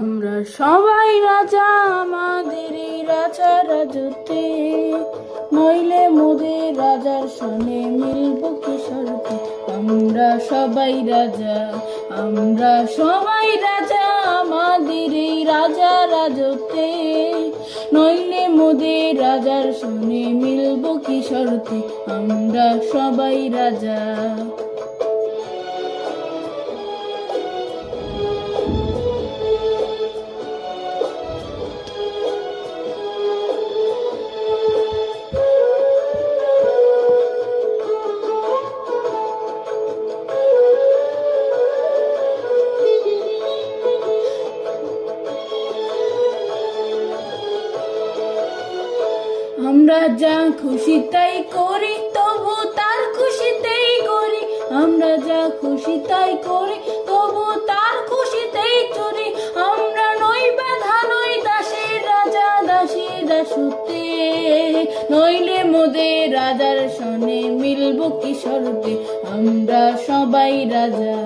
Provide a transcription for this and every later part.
আমরা সবাই রাজা, আমাদের এই রাজা রাজত্বে, নইলে মোদের রাজার সনে মিলব কি শর্তে। আমরা সবাই রাজা, আমরা সবাই রাজা, আমাদের এই রাজা রাজত্বে, নইলে মোদের রাজার সনে মিলব কি শর্তে। আমরা সবাই রাজা। আমরা যা খুশি তাই করি, তবু তার খুশিতেই করি। আমরা যা খুশি তাই করি, তবু তার খুশিতেই চলি। আমরা নই বাধা, নই দাসী, রাজা দাসী দাসত্বে, নইলে মোদের রাজার সনে মিলব কি শর্তে। আমরা সবাই রাজা,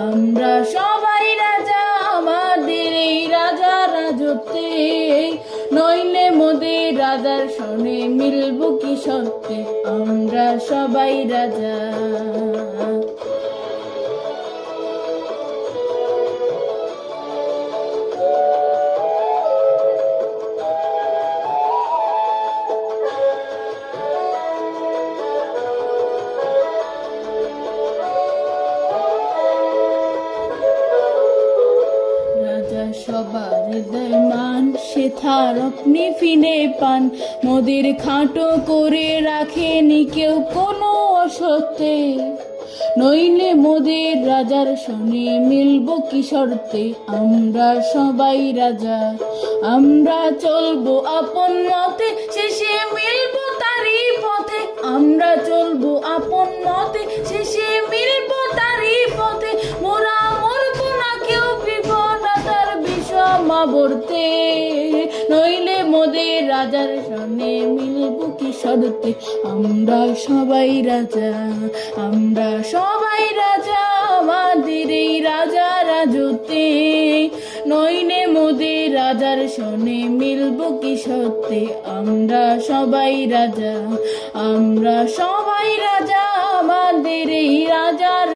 আমরা সবাই রাজা, আমাদের এই রাজা রাজত্বে, নইলে মোদের রাজার সনে মিলব কি শর্তে। আমরা সবাই রাজা। সবার দেয় মান, সে থার আপনি ফিনে পান। মোদের খাটো করে রাখেনি কেউ কোনো অসত্যে, নইলে মোদের রাজার সনে মিলব কি শর্তে। আমরা সবাই রাজা, আমরা চলবো আপন মতে, শেষে মিলব তারই পথে। আমরা চলবো আপন মতে, শেষে মিলব তারই পথে। মোরা মরব না কেউ বিফলতার বিষমাবর্তে, নইলে মোদের রাজার সনে মিলব কি শর্তে। আমরা সবাই রাজা, আমরা সবাই রাজা, আমাদের এই রাজা রাজত্বে, নইলে মোদের রাজার সনে মিলব কি শর্তে। আমরা সবাই রাজা, আমরা সবাই রাজা, আমাদের এই রাজার